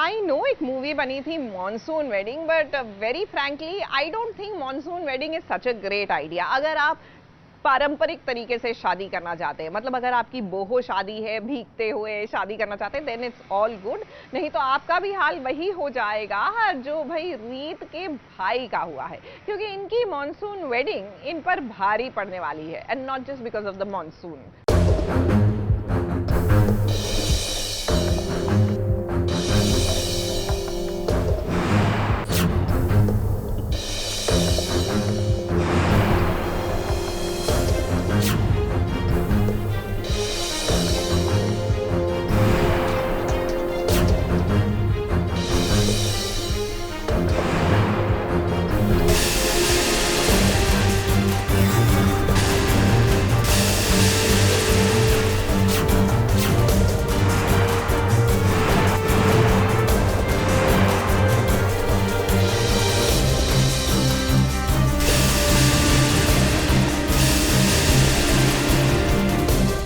I know एक movie बनी थी monsoon wedding, but very frankly I don't think monsoon wedding is such a great idea. अगर आप पारंपरिक तरीके से शादी करना चाहते हैं, मतलब अगर आपकी बोहो शादी है, भीगते हुए शादी करना चाहते हैं, देन इट्स ऑल गुड। नहीं तो आपका भी हाल वही हो जाएगा जो भाई रीत के भाई का हुआ है, क्योंकि इनकी मॉनसून वेडिंग इन पर भारी पड़ने वाली है, and not just because of the monsoon.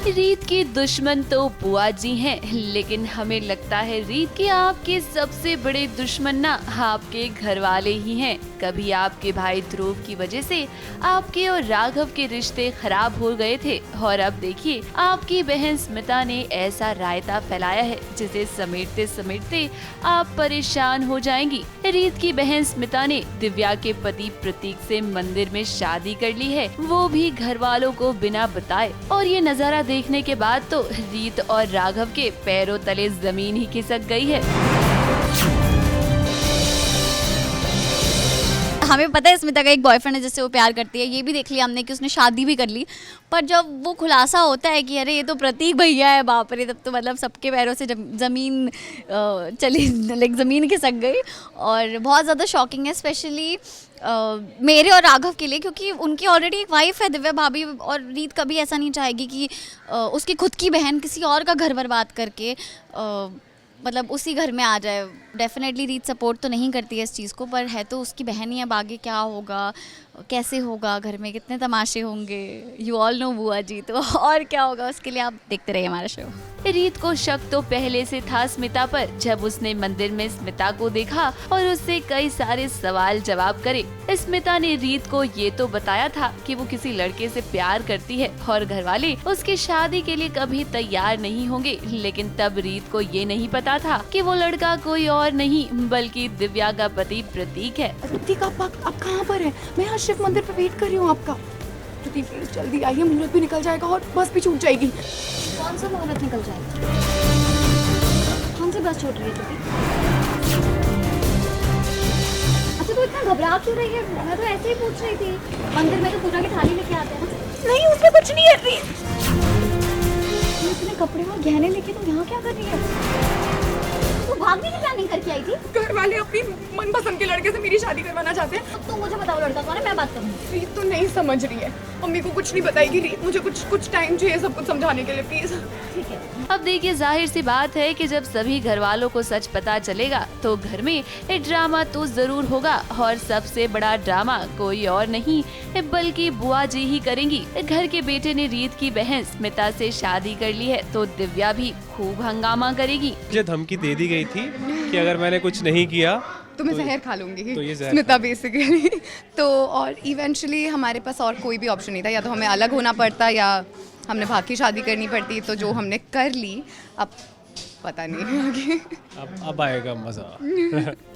रीत की दुश्मन तो बुआ जी हैं, लेकिन हमें लगता है रीत के आपके सबसे बड़े दुश्मन ना आपके घर वाले ही हैं। कभी आपके भाई ध्रुव की वजह से आपके और राघव के रिश्ते खराब हो गए थे, और अब देखिए आपकी बहन स्मिता ने ऐसा रायता फैलाया है जिसे समेटते समेटते आप परेशान हो जाएंगी। रीत की बहन स्मिता ने दिव्या के पति प्रतीक से मंदिर में शादी कर ली है, वो भी घर वालों को बिना बताए। और ये नजारा देखने के बाद तो रीत और राघव के पैरों तले जमीन ही खिसक गई है। हमें पता है स्मिता का एक बॉयफ्रेंड है जिससे वो प्यार करती है, ये भी देख लिया हमने कि उसने शादी भी कर ली, पर जब वो खुलासा होता है कि अरे ये तो प्रतीक भैया है, बाप रे, तब तो मतलब सबके पैरों से ज़मीन चली, लाइक ज़मीन खिसक गई। और बहुत ज़्यादा शॉकिंग है, स्पेशली मेरे और राघव के लिए, क्योंकि उनकी ऑलरेडी एक वाइफ है दिव्या भाभी, और रीत कभी ऐसा नहीं चाहेगी कि उसकी खुद की बहन किसी और का घर बर्बाद करके मतलब उसी घर में आ जाए। डेफिनेटली रीत सपोर्ट तो नहीं करती है इस चीज़ को, पर है तो उसकी बहन ही। अब आगे क्या होगा, कैसे होगा, घर में कितने तमाशे होंगे, यू ऑल नो बुआ जी, तो और क्या होगा उसके लिए आप देखते रहिए हमारा शो। रीत को शक तो पहले से था स्मिता पर, जब उसने मंदिर में स्मिता को देखा और उससे कई सारे सवाल जवाब करे। स्मिता ने रीत को ये तो बताया था कि वो किसी लड़के से प्यार करती है और घर वाले उसकी शादी के लिए कभी तैयार नहीं होंगे, लेकिन तब रीत को ये नहीं पता था कि वो लड़का कोई और नहीं बल्कि दिव्या का पति प्रतीक है। प्रतीक आप कहाँ पर है? मैं यहाँ शिव मंदिर पे वेट कर रही हूँ आपका। प्रतीक प्लीज जल्दी आइए, मुहूर्त भी निकल जाएगा और बस भी छूट जाएगी। कौन सा मुहूर्त निकल जाएगा? कौन सी बस छूट रही है प्रतीक? अच्छा तो इतना घबरा क्यों रही है? मैं तो ऐसे ही पूछ रही थी। मंदिर में तो पूजा की थाली लेके आते हैं ना। नहीं उसमें कुछ नहीं है। इतने कपड़े और गहने लेके तुम यहाँ क्या कर रही है? तू भागने की प्लानिंग करके आई थी? घर वाले अपनी मनपसंद के लड़के से मेरी शादी करवाना चाहते हैं। अब तो मुझे बताओ लड़का कौन है, मैं बात करूँगी। रीत तो नहीं समझ रही है, मम्मी को कुछ नहीं बताएगी रीत। मुझे कुछ टाइम चाहिए सब कुछ समझाने के लिए, प्लीज। ठीक है। अब देखिए जाहिर सी बात है कि जब सभी घर वालों को सच पता चलेगा तो घर में एक ड्रामा तो जरूर होगा, और सबसे बड़ा ड्रामा कोई और नहीं बल्कि बुआ जी ही करेंगी। घर के बेटे ने रीत की बहन स्मिता से शादी कर ली है तो दिव्या भी खूब हंगामा करेगी। मुझे धमकी दे दी गई थी कि अगर मैंने कुछ नहीं किया तो मैं जहर खा लूंगी, तो ये जहर स्मिता बेसिकली। तो और इवेंचुअली हमारे पास और कोई भी ऑप्शन नहीं था, या तो हमें अलग होना पड़ता या हमने भाग की शादी करनी पड़ती। तो जो हमने कर ली, अब पता नहीं आगे। अब आएगा मजा।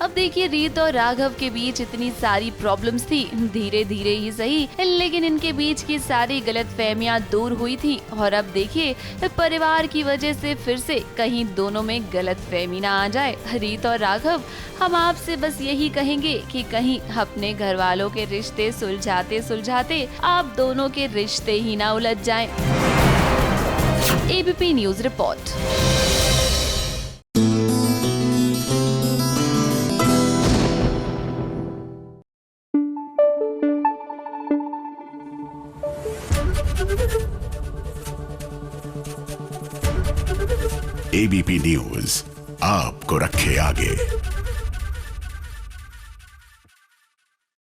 अब देखिए रीत और राघव के बीच इतनी सारी प्रॉब्लम्स थी, धीरे धीरे ही सही, लेकिन इनके बीच की सारी गलतफहमियां दूर हुई थी। और अब देखिए परिवार की वजह से फिर से कहीं दोनों में गलतफहमी ना आ जाए। रीत और राघव, हम आपसे बस यही कहेंगे कि कहीं अपने घर वालों के रिश्ते सुलझाते सुलझाते आप दोनों के रिश्ते ही ना उलझ जाएं। ABP news report. ABP news आपको रखे आगे।